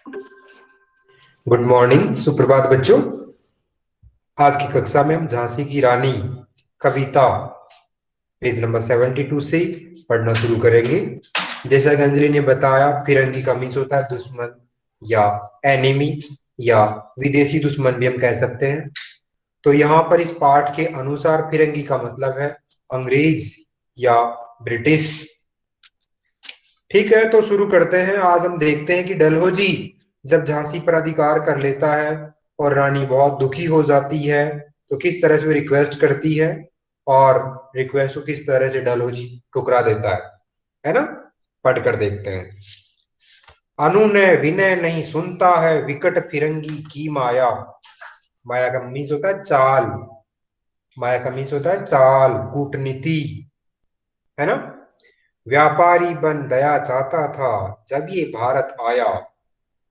Good morning, सुप्रभात बच्चों। आज की कक्षा में हम झांसी की रानी कविता पेज नंबर 72 से पढ़ना शुरू करेंगे। जैसा कि अंजलि ने बताया, फिरंगी का मीन्स होता है दुश्मन या एनिमी या विदेशी दुश्मन भी हम कह सकते हैं। तो यहाँ पर इस पाठ के अनुसार फिरंगी का मतलब है अंग्रेज या ब्रिटिश। ठीक है, तो शुरू करते हैं। आज हम देखते हैं कि डलहौजी जब झांसी पर अधिकार कर लेता है और रानी बहुत दुखी हो जाती है तो किस तरह से वो रिक्वेस्ट करती है और रिक्वेस्ट को किस तरह से डलहौजी ठुकरा देता है ना। पढ़ कर देखते हैं। अनुनय विनय नहीं सुनता है, विकट फिरंगी की माया। माया का मीन्स होता है चाल। माया का मीन्स होता है चाल, कूटनीति, है ना। व्यापारी बन दया चाहता था, जब ये भारत आया।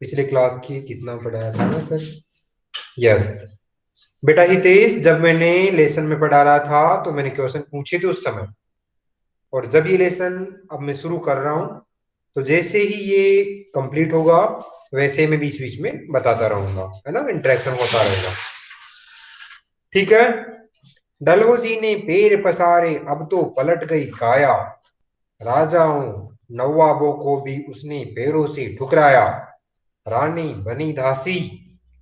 पिछले क्लास की कितना पढ़ाया था ना सर? यस बेटा हितेश, जब मैंने लेसन में पढ़ा रहा था तो मैंने क्वेश्चन पूछे थे उस समय। और जब ये लेसन अब मैं शुरू कर रहा हूं तो जैसे ही ये कंप्लीट होगा वैसे मैं बीच बीच में बताता रहूंगा, है ना, इंटरेक्शन होता रहेगा। ठीक है। डलहौजी ने पैर पसारे, अब तो पलट गई काया। राजाओं नवाबों को भी उसने पैरों से ठुकराया। रानी बनी दासी,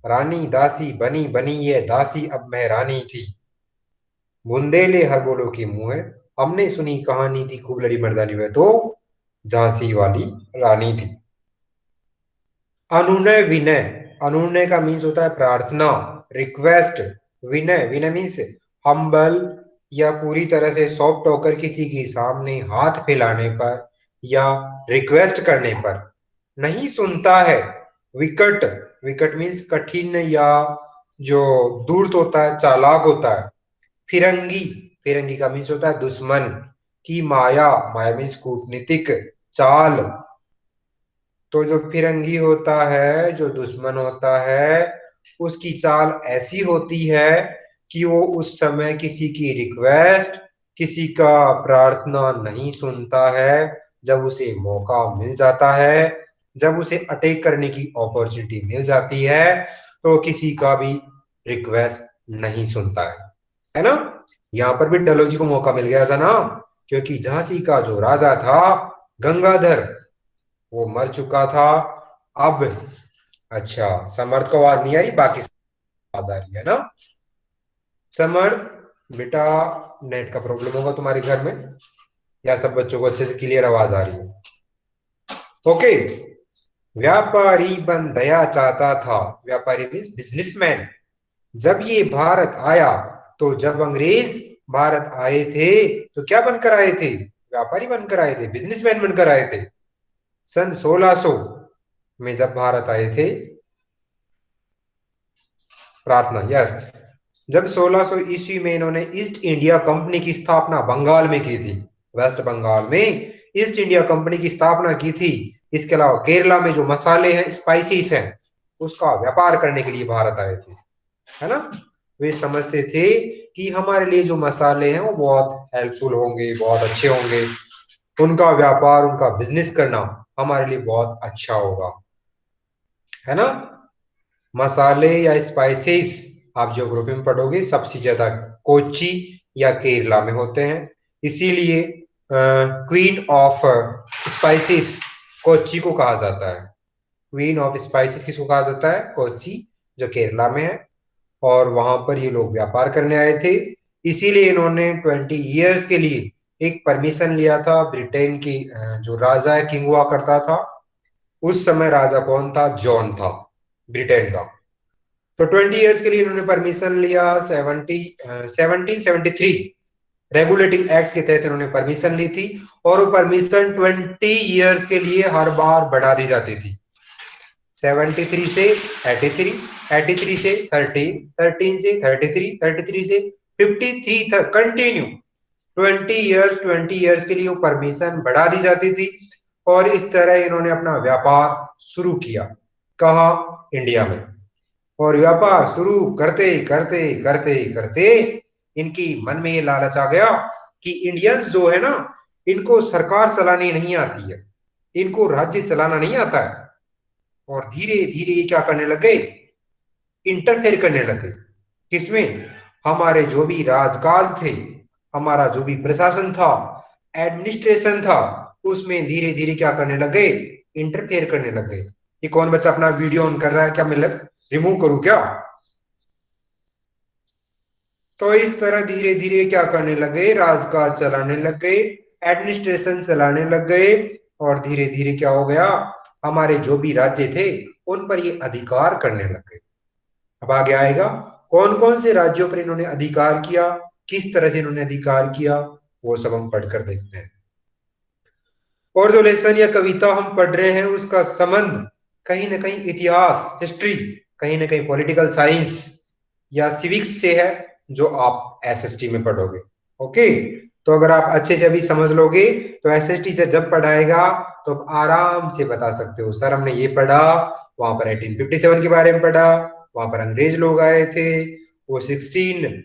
रानी दासी बनी बनी ये दासी अब मैं रानी थी। बुंदेले हर बोलो की मुंह है, हमने सुनी कहानी थी खूब लड़ी मर्दानी में तो झांसी वाली रानी थी। अनुनय विनय, अनुनय का मीन्स होता है प्रार्थना, रिक्वेस्ट। विनय, विनय मीन्स हम्बल या पूरी तरह से सॉफ्ट होकर किसी के सामने हाथ फैलाने पर या रिक्वेस्ट करने पर। नहीं सुनता है, विकट, विकट मीन्स कठिन या जो दूर होता है, चालाक होता है। फिरंगी, फिरंगी का मीन्स होता है दुश्मन की माया, माया मीन्स कूटनीतिक चाल। तो जो फिरंगी होता है, जो दुश्मन होता है, उसकी चाल ऐसी होती है कि वो उस समय किसी की रिक्वेस्ट, किसी का प्रार्थना नहीं सुनता है। जब उसे मौका मिल जाता है, जब उसे अटैक करने की अपॉर्चुनिटी मिल जाती है तो किसी का भी रिक्वेस्ट नहीं सुनता है ना। यहाँ पर भी डलहौजी को मौका मिल गया था ना, क्योंकि झांसी का जो राजा था गंगाधर, वो मर चुका था। अब अच्छा, समर्थ को आवाज नहीं आ रही, बाकी आवाज आ रही है ना। समर्थ बेटा, नेट का प्रॉब्लम होगा तुम्हारे घर में, या सब बच्चों को अच्छे से क्लियर आवाज आ रही है? ओके। व्यापारी बन दया चाहता था, व्यापारी मीन्स बिजनेसमैन। जब ये भारत आया, तो जब अंग्रेज भारत आए थे तो क्या बनकर आए थे? व्यापारी बनकर आए थे, बिजनेसमैन बनकर आए थे। सन 1600 में जब भारत आए थे, प्रार्थना, यस, जब 1600 ईस्वी में इन्होंने ईस्ट इंडिया कंपनी की स्थापना बंगाल में की थी, वेस्ट बंगाल में ईस्ट इंडिया कंपनी की स्थापना की थी। इसके अलावा केरला में जो मसाले हैं, स्पाइसेस हैं, उसका व्यापार करने के लिए भारत आए थे, है ना। वे समझते थे कि हमारे लिए जो मसाले हैं वो बहुत हेल्पफुल होंगे, बहुत अच्छे होंगे, उनका व्यापार, उनका बिजनेस करना हमारे लिए बहुत अच्छा होगा, है ना। मसाले या स्पाइसेस आप ज्योग्राफी में पढ़ोगे सबसे ज्यादा कोच्चि या केरला में होते हैं। इसीलिए क्वीन ऑफ स्पाइसेस कोच्चि को कहा जाता है। क्वीन ऑफ स्पाइसेस किसको कहा जाता है? कोच्चि, जो केरला में है। और वहां पर ये लोग व्यापार करने आए थे। इसीलिए इन्होंने 20 ईयर्स के लिए एक परमिशन लिया था ब्रिटेन की, जो राजा है, किंग हुआ करता था उस समय। राजा कौन था? जॉन था, ब्रिटेन का। तो 20 ईयर्स के लिए इन्होंने परमिशन लिया। 1773 रेगुलेटिंग एक्ट के तहत इन्होंने परमिशन ली थी। और वो परमिशन 20 ईयर्स के लिए हर बार बढ़ा दी जाती थी। 73 से 83, 83 से 13, 13 से 33, 33 से 53 तक कंटिन्यू 20 ईयर्स, 20 ईयर्स के लिए वो परमिशन बढ़ा दी जाती थी। और इस तरह इन्होंने अपना व्यापार शुरू किया। कहाँ? इंडिया में। और व्यापार शुरू करते करते करते करते इनकी मन में ये लालच आ गया कि इंडियंस जो है ना, इनको सरकार चलानी नहीं आती है, इनको राज्य चलाना नहीं आता है। और धीरे धीरे ये क्या करने लगे, इंटरफेयर करने लगे। किसमें, हमारे जो भी राजकाज थे, हमारा जो भी प्रशासन था, एडमिनिस्ट्रेशन था, उसमें धीरे धीरे क्या करने लगे, इंटरफेयर करने लगे। ये कौन बच्चा अपना वीडियो ऑन कर रहा है, क्या मतलब रिमूव करूं क्या? तो इस तरह धीरे धीरे क्या करने लगे, राजकाज चलाने लग गए, एडमिनिस्ट्रेशन चलाने लग गए, और धीरे धीरे क्या हो गया, हमारे जो भी राज्य थे उन पर ये अधिकार करने लग गए। अब आगे आएगा कौन कौन से राज्यों पर इन्होंने अधिकार किया, किस तरह से इन्होंने अधिकार किया, वो सब हम पढ़कर देखते हैं। और जो लेसन या कविता हम पढ़ रहे हैं उसका संबंध कहीं ना कहीं इतिहास, हिस्ट्री, कहीं ना कहीं पॉलिटिकल साइंस या सिविक्स से है, जो आप एसएसटी में पढ़ोगे। ओके, तो अगर आप अच्छे से अभी समझ लोगे तो एसएसटी से जब पढ़ाएगा तो आप आराम से बता सकते हो, सर हमने ये पढ़ा, वहां पर 1857 के बारे में पढ़ा, वहां पर अंग्रेज लोग आए थे, वो 16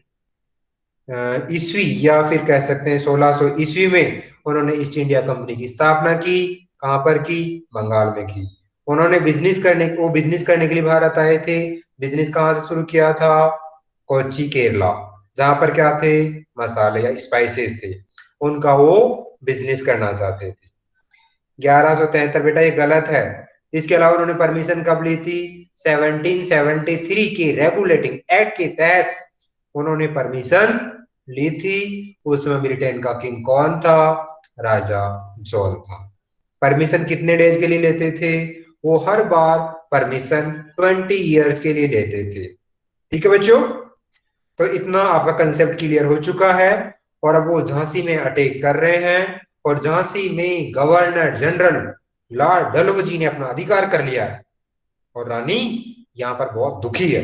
ईस्वी या फिर कह सकते हैं 1600 ईस्वी में उन्होंने ईस्ट इंडिया कंपनी की स्थापना की। कहां पर की, बंगाल में की। उन्होंने बिजनेस करने के लिए भारत आए थे। बिजनेस कहाँ से शुरू किया था, कोच्चि केरला, जहां पर क्या थे, मसाले या स्पाइसेस थे, उनका वो बिजनेस करना चाहते थे। 1173 बेटा ये गलत है। इसके अलावा उन्होंने परमिशन कब ली थी, 1773 के रेगुलेटिंग एक्ट के तहत उन्होंने परमिशन ली थी। उस समय ब्रिटेन का किंग कौन था, राजा जॉन था। परमिशन कितने डेज के लिए लेते थे, वो हर बार परमिशन 20 ईयर्स के लिए लेते थे। ठीक है बच्चों, तो इतना आपका कंसेप्ट क्लियर हो चुका है। और अब वो झांसी में अटैक कर रहे हैं और झांसी में गवर्नर जनरल लॉर्ड डलहौजी ने अपना अधिकार कर लिया है और रानी यहां पर बहुत दुखी है।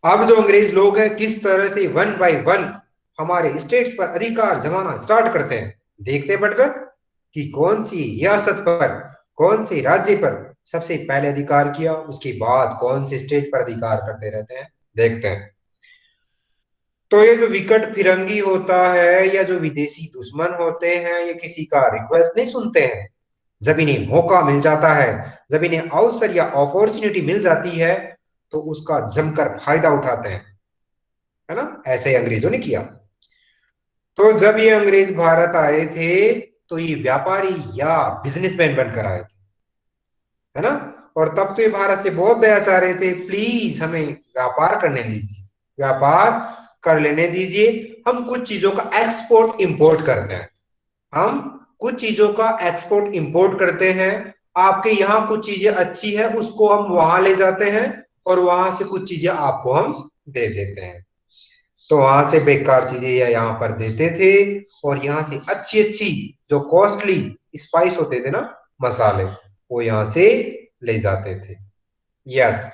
अब जो अंग्रेज लोग हैं किस तरह से वन बाय वन हमारे स्टेट्स पर अधिकार जमाना स्टार्ट करते हैं, देखते हैं पढ़कर कि कौन सी रियासत पर, कौन से राज्य पर सबसे पहले अधिकार किया, उसके बाद कौन से स्टेट पर अधिकार करते रहते हैं, देखते हैं। तो ये जो विकट फिरंगी होता है या जो विदेशी दुश्मन होते हैं, ये किसी का रिक्वेस्ट नहीं सुनते हैं। जब इन्हें मौका मिल जाता है, जब इन्हें अवसर या अपॉर्चुनिटी मिल जाती है, तो उसका जमकर फायदा उठाते हैं, है ना। ऐसे ही अंग्रेजों ने किया। तो जब ये अंग्रेज भारत आए थे तो ये व्यापारी या बिजनेसमैन बनकर आए थे, है ना। और तब तो ये भारत से बहुत दया चाह रहे थे, प्लीज हमें व्यापार करने दीजिए, व्यापार कर लेने दीजिए, हम कुछ चीजों का एक्सपोर्ट इंपोर्ट करते हैं, हम कुछ चीजों का एक्सपोर्ट इंपोर्ट करते हैं। आपके यहाँ कुछ चीजें अच्छी है उसको हम वहां ले जाते हैं और वहां से कुछ चीजें आपको हम दे देते हैं। तो वहां से बेकार चीजें यहाँ पर देते थे और यहाँ से अच्छी अच्छी जो कॉस्टली स्पाइस होते थे ना, मसाले, वो यहाँ से ले जाते थे। यस,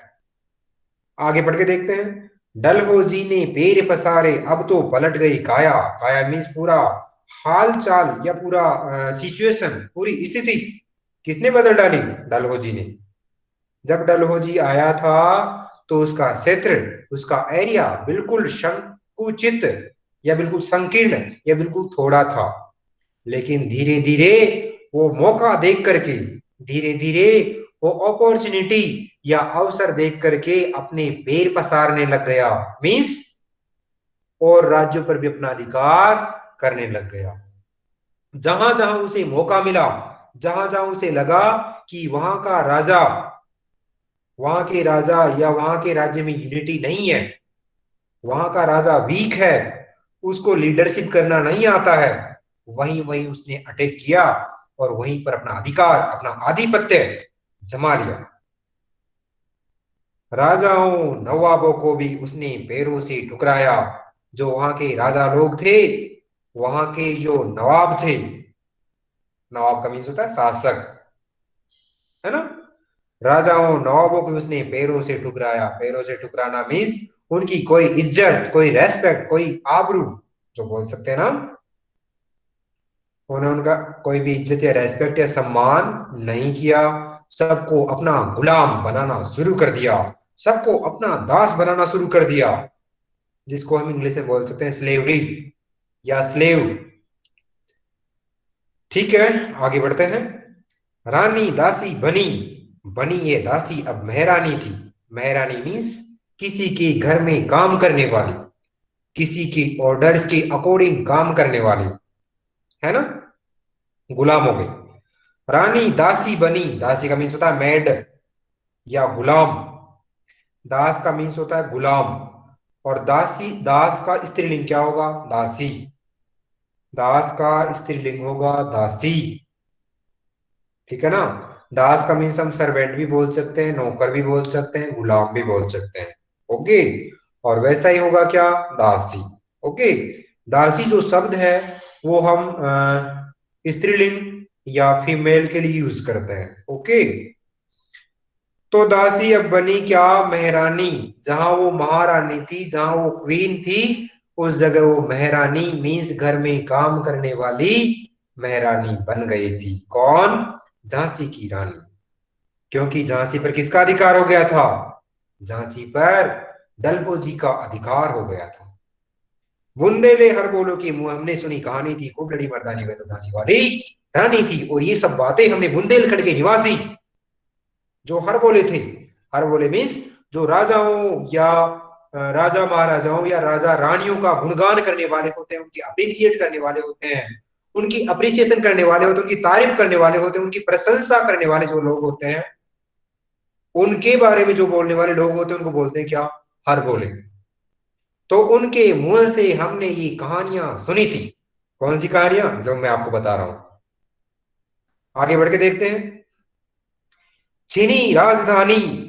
आगे बढ़ के देखते हैं। डलहौजी ने पैर पसारे अब तो पलट गई काया, काया मीन्स पूरा हाल चाल या पूरा सिचुएशन, पूरी स्थिति किसने बदल डाली, डलहौजी ने। जब डलहौजी आया था तो उसका क्षेत्र, उसका एरिया बिल्कुल संकुचित या बिल्कुल संकीर्ण या बिल्कुल थोड़ा था। लेकिन धीरे धीरे वो मौका देख करके, धीरे धीरे वो अपॉर्चुनिटी या अवसर देख करके अपने पैर पसारने लग गया, मीन्स और राज्यों पर भी अपना अधिकार करने लग गया। जहां जहां उसे मौका मिला, जहां जहां उसे लगा कि वहां के राजा या वहां के राज्य में यूनिटी नहीं है, वहां का राजा वीक है, उसको लीडरशिप करना नहीं आता है, वहीं वहीं उसने अटैक किया और वहीं पर अपना अधिकार, अपना आधिपत्य जमा लिया। राजाओं नवाबों को भी उसने पैरों से ठुकराया। जो वहां के राजा लोग थे, वहां के जो नवाब थे, नवाब का मीन्स होता है शासक, है ना। राजाओं नवाबों को उसने पैरों से ठुकराया। पैरों से ठुकराना मीन्स उनकी कोई इज्जत, कोई रेस्पेक्ट, कोई आबरू जो बोल सकते हैं ना, उन्होंने उनका कोई भी इज्जत या रेस्पेक्ट या सम्मान नहीं किया। सबको अपना गुलाम बनाना शुरू कर दिया, सबको अपना दास बनाना शुरू कर दिया, जिसको हम इंग्लिश में बोल सकते हैं स्लेवरी या स्लेव। ठीक है, आगे बढ़ते हैं। रानी दासी बनी बनी ये दासी अब मेहरानी थी। मेहरानी मीन्स किसी के घर में काम करने वाली, किसी की ऑर्डर्स के अकॉर्डिंग काम करने वाली, है ना, गुलाम हो गई। रानी दासी बनी, दासी का मीन्स होता है मेड या गुलाम। दास का मीन्स होता है गुलाम। और दासी, दास का स्त्रीलिंग क्या होगा? दासी। दास का स्त्रीलिंग होगा दासी। ठीक है ना। दास का मीन्स हम सर्वेंट भी बोल सकते हैं, नौकर भी बोल सकते हैं, गुलाम भी बोल सकते हैं। ओके। और वैसा ही होगा क्या? दासी। ओके। दासी जो शब्द है वो हम स्त्रीलिंग या फीमेल के लिए यूज करते हैं। ओके। तो दासी अब बनी क्या? मेहरानी। जहां वो महारानी थी, जहां वो क्वीन थी, उस जगह वो मेहरानी मीन्स घर में काम करने वाली मेहरानी बन गई थी। कौन? झांसी की रानी। क्योंकि झांसी पर किसका अधिकार हो गया था? झांसी पर डलहौजी का अधिकार हो गया था। बुंदेले हर बोलो की मुंह हमने सुनी कहानी थी, खूब लड़ी मर्दानी में तो झांसी वाली रानी थी। और ये सब बातें हमने बुंदेलखंड के निवासी जो हर बोले थे, हर बोले मीन्स जो राजाओं या राजा महाराजाओं या राजा रानियों का गुणगान करने वाले होते हैं, उनकी अप्रिसिएट करने वाले होते हैं, उनकी अप्रिसिएशन करने वाले होते हैं, उनकी तारीफ करने वाले होते हैं, उनकी प्रशंसा करने वाले जो लोग होते हैं, उनके बारे में जो बोलने वाले लोग होते हैं उनको बोलते हैं क्या? हर बोले। तो उनके मुंह से हमने ये कहानियां सुनी थी। कौन सी कहानियां? जो मैं आपको बता रहा हूं। आगे बढ़ के देखते हैं। चीनी राजधानी।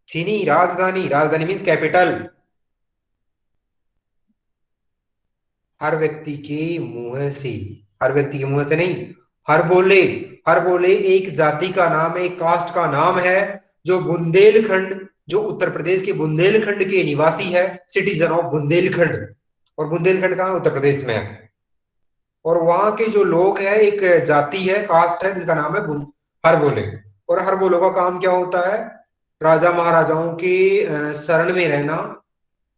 चीनी राजधानी, राजधानी मीन्स कैपिटल। हर व्यक्ति के मुंह से, हर व्यक्ति के मुंह से नहीं, हर बोले। हर बोले एक जाति का नाम है, एक कास्ट का नाम है, जो बुंदेलखंड, जो उत्तर प्रदेश के बुंदेलखंड के निवासी है, सिटीजन ऑफ बुंदेलखंड। और बुंदेलखंड कहाँ? उत्तर प्रदेश में है। और वहां के जो लोग हैं, एक जाति है, कास्ट है, जिनका नाम है हर बोले। और हर बोलो का काम क्या होता है? राजा महाराजाओं की शरण में रहना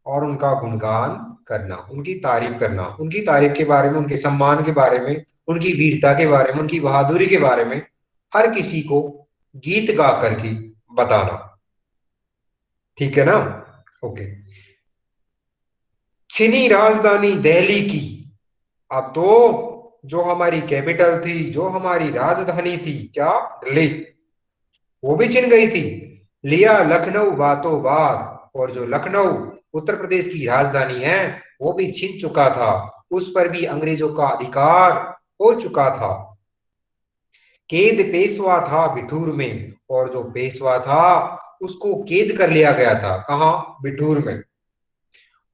और उनका गुणगान करना, उनकी तारीफ करना, उनकी तारीफ के बारे में, उनके सम्मान के बारे में, उनकी वीरता के बारे में, उनकी बहादुरी के बारे में हर किसी को गीत गा करके बताना। ठीक है ना। ओके। चीनी राजधानी दिल्ली की। अब तो जो हमारी कैपिटल थी, जो हमारी राजधानी थी, क्या? दिल्ली, वो भी छिन गई थी। लिया लखनऊ बातों बात। और जो लखनऊ उत्तर प्रदेश की राजधानी है, वो भी छिन चुका था। उस पर भी अंग्रेजों का अधिकार हो चुका था। कैद पेशवा था बिठूर में, और जो पेशवा था उसको कैद कर लिया गया था। कहाँ? बिठूर में।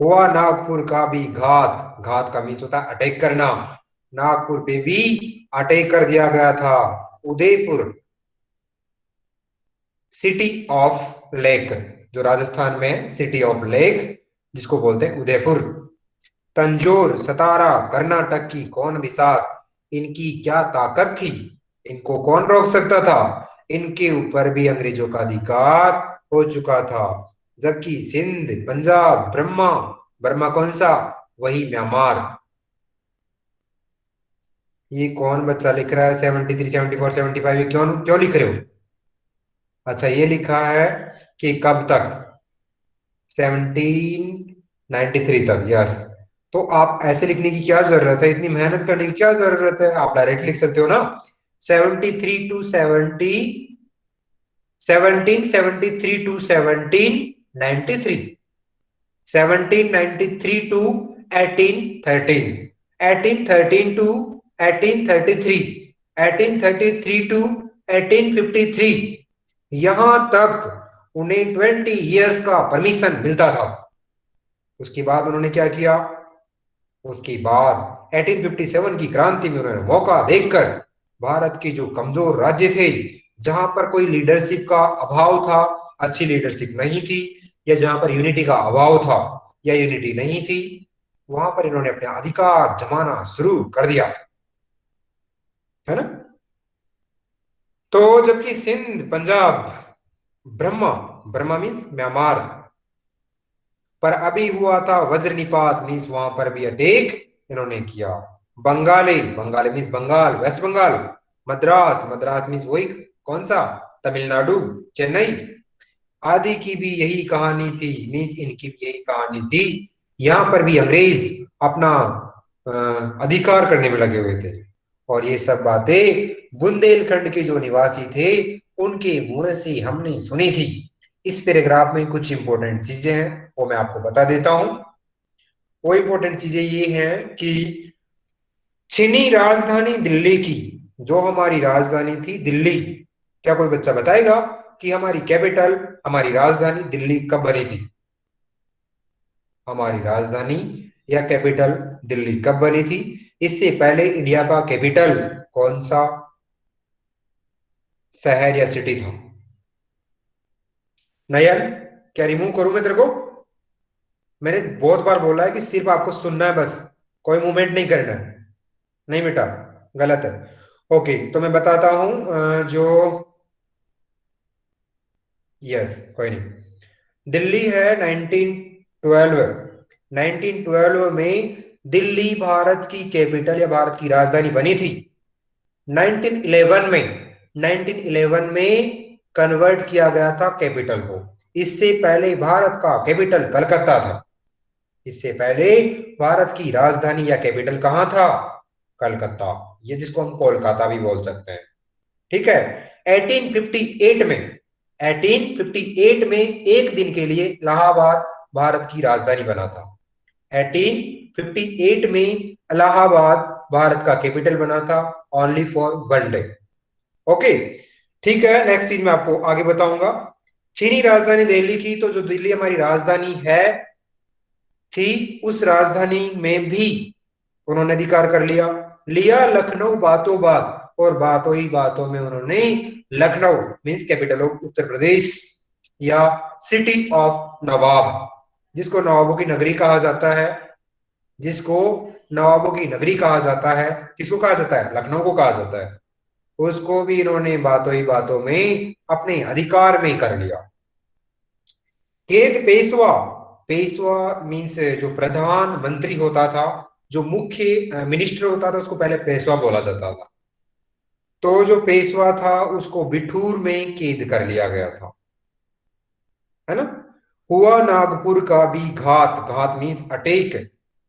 हुआ नागपुर का भी घात। घात का मीन्स होता है अटैक करना। नागपुर पे भी अटैक कर दिया गया था। उदयपुर, सिटी ऑफ लेक, जो राजस्थान में है, सिटी ऑफ लेक, जिसको बोलते हैं उदयपुर। तंजौर, सतारा, कर्नाटक की कौन बिसात, इनकी क्या ताकत थी? इनको कौन रोक सकता था? इनके ऊपर भी अंग्रेजों का अधिकार हो चुका था। जबकि सिंध, पंजाब, ब्रह्मा, बर्मा कौन सा? वही म्यांमार। ये कौन बच्चा लिख रहा है 73, 74, 75? ये क्यों क्यों लिख रहे हो? अच्छा, ये लिखा है कि कब तक? 1793 तक। यस। तो आप ऐसे लिखने की क्या जरूरत है? इतनी मेहनत करने की क्या जरूरत है? आप डायरेक्ट लिख सकते हो ना। 73 to 70, 1773 to 1793, 1793 to 1813, 1813 to 1833, 1833 to 1853, यहां तक उन्हें 20 इयर्स का परमिशन मिलता था। उसके बाद उन्होंने क्या किया? उसके बाद 1857 की क्रांति में उन्होंने मौका देखकर भारत के जो कमजोर राज्य थे, जहां पर कोई लीडरशिप का अभाव था, अच्छी लीडरशिप नहीं थी, या जहां पर यूनिटी का अभाव था या यूनिटी नहीं थी, वहां पर इन्होंने अपने अधिकार जमाना शुरू कर दिया। है ना। तो जबकि सिंध, पंजाब, ब्रह्मा, ब्रह्मा मीन्स म्यांमार पर अभी हुआ था वज्रनिपात, मीन्स वहां पर भी अटैक इन्होंने किया। Bengali, Bengali means Bengal, west Bengal. Madras, Madras means वही कौन सा? तमिलनाडु, चेन्नई। आदि की भी यही कहानी थी, मीन्स इनकी भी यही कहानी थी। यहाँ पर भी अंग्रेज अपना अधिकार करने में लगे हुए थे। और ये सब बातें बुंदेलखंड के जो निवासी थे उनके मुंह से हमने सुनी थी। इस पैराग्राफ में कुछ इंपॉर्टेंट चीजें हैं, वो मैं आपको बता देता हूं। वो इंपॉर्टेंट चीजें ये हैं कि चीनी राजधानी दिल्ली की, जो हमारी राजधानी थी दिल्ली, क्या कोई बच्चा बताएगा कि हमारी कैपिटल, हमारी राजधानी दिल्ली कब बनी थी? हमारी राजधानी या कैपिटल दिल्ली कब बनी थी? इससे पहले इंडिया का कैपिटल कौन सा शहर या सिटी था? नयन, क्या रिमूव करूं मैं तेरे को? मैंने बहुत बार बोला है कि सिर्फ आपको सुनना है, बस कोई मूवमेंट नहीं करना है। नहीं बेटा, गलत है। ओके, तो मैं बताता हूं जो, यस, कोई नहीं। दिल्ली है 1912। 1912 में दिल्ली भारत की कैपिटल या भारत की राजधानी बनी थी। 1911 में 1911 में कन्वर्ट किया गया था कैपिटल को। इससे पहले भारत का कैपिटल कलकत्ता था। इससे पहले भारत की राजधानी या कैपिटल कहां था? कलकत्ता। ये जिसको हम कोलकाता भी बोल सकते हैं। ठीक है। 1858 में 1858 में एक दिन के लिए इलाहाबाद भारत की राजधानी बना था। 1858 में इलाहाबाद भारत का कैपिटल बना था, only for one day. Okay, ठीक है। नेक्स्ट चीज मैं आपको आगे बताऊंगा। चीनी राजधानी दिल्ली की, तो जो दिल्ली हमारी राजधानी है थी, उस राजधानी में भी उन्होंने अधिकार कर लिया। लिया लखनऊ बातों बात, और बातों ही बातों में उन्होंने Lucknow means capital of Uttar Pradesh या सिटी ऑफ नवाब, जिसको नवाबों की नगरी कहा जाता है, जिसको नवाबों की नगरी कहा जाता है, किसको कहा जाता है? लखनऊ को कहा जाता है। उसको भी इन्होंने बातों ही बातों में अपने अधिकार में कर लिया। केद पेशवा, पेशवा मीन्स जो प्रधानमंत्री होता था, जो मुख्य मिनिस्टर होता था, उसको पहले पेशवा बोला जाता था। तो जो पेशवा था उसको बिठूर में कैद कर लिया गया था, है ना। हुआ नागपुर का भी घात, घात मीन्स अटैक,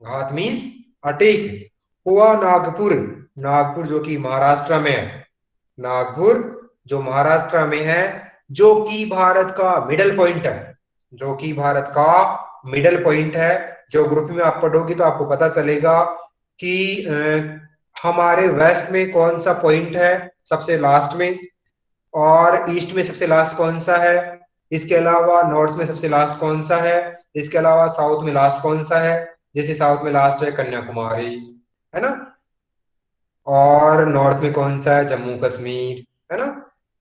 घात मीन्स अटैक। हुआ नागपुर, नागपुर जो कि महाराष्ट्र में है, नागपुर जो महाराष्ट्र में है, जो कि भारत का मिडल पॉइंट है, जो कि भारत का मिडल पॉइंट है। ज्योग्राफी में आप पढ़ोगे तो आपको पता चलेगा कि हमारे वेस्ट में कौन सा पॉइंट है सबसे लास्ट में, और ईस्ट में सबसे लास्ट कौन सा है, इसके अलावा नॉर्थ में सबसे लास्ट कौन सा है, इसके अलावा साउथ में लास्ट कौन सा है। जैसे साउथ में लास्ट है कन्याकुमारी, है ना, और नॉर्थ में कौन सा है? जम्मू कश्मीर, है ना।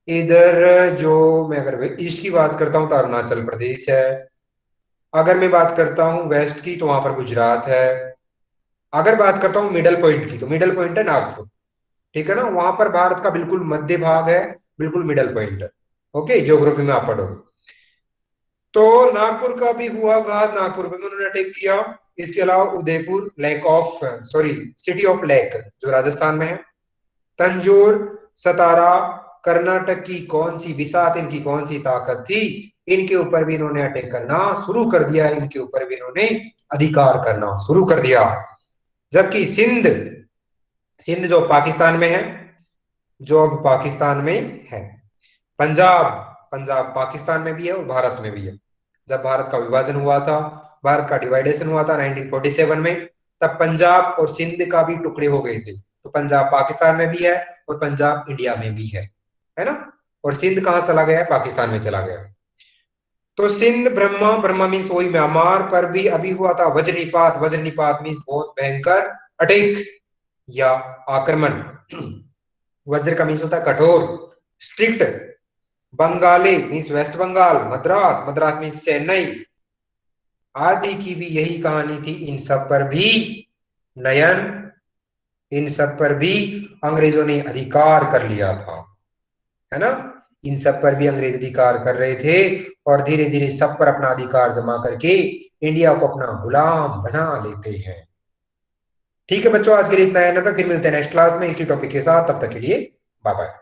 इधर जो मैं अगर ईस्ट की बात करता हूँ तो अरुणाचल प्रदेश है। अगर मैं बात करता हूँ वेस्ट की तो वहां पर गुजरात है। अगर बात करता हूँ मिडल पॉइंट की तो मिडल पॉइंट है नागपुर। ठीक है ना, वहां पर भारत का बिल्कुल मध्य भाग है, बिल्कुल मिडल पॉइंट है। ओके, ज्योग्राफी में आप पढ़ो। तो नागपुर का भी हुआ घात, नागपुर पे उन्होंने अटैक किया। इसके अलावा Udaipur lake of, sorry, city of lake जो राजस्थान में है, तंजौर, सतारा, कर्नाटक की कौन सी बिसात, इनकी कौन सी ताकत थी, इनके ऊपर भी इन्होंने अटैक करना शुरू कर दिया, इनके ऊपर भी इन्होंने अधिकार करना शुरू कर दिया। जबकि सिंध, सिंध जो पाकिस्तान में है, जो अब पाकिस्तान में है। पंजाब, पंजाब पाकिस्तान में भी है और भारत में भी है। जब भारत का विभाजन हुआ था, भारत का डिवाइडेशन हुआ था 1947 में, तब पंजाब और सिंध का भी टुकड़े हो गए थे। तो पंजाब पाकिस्तान में भी है और पंजाब इंडिया में भी है ना। और सिंध कहाँ चला गया है? पाकिस्तान में चला गया। तो सिंध, ब्रह्मा, ब्रह्मा मीन्स वही म्यांमार पर भी अभी हुआ था वज्रपात, वज्रपात मीन्स बहुत भयंकर अटैक या आक्रमण। वज्र का मीन्स होता है कठोर, strict. Bengali means west Bengal, Madras, Madras means Chennai. आदि की भी यही कहानी थी। इन सब पर भी, नयन, इन सब पर भी अंग्रेजों ने अधिकार कर लिया था, है ना। इन सब पर भी अंग्रेज अधिकार कर रहे थे और धीरे धीरे सब पर अपना अधिकार जमा करके इंडिया को अपना गुलाम बना लेते हैं। ठीक है बच्चों, आज के लिए इतना है ना, फिर मिलते हैं नेक्स्ट क्लास में इसी टॉपिक के साथ। तब तक के लिए बाय बाय।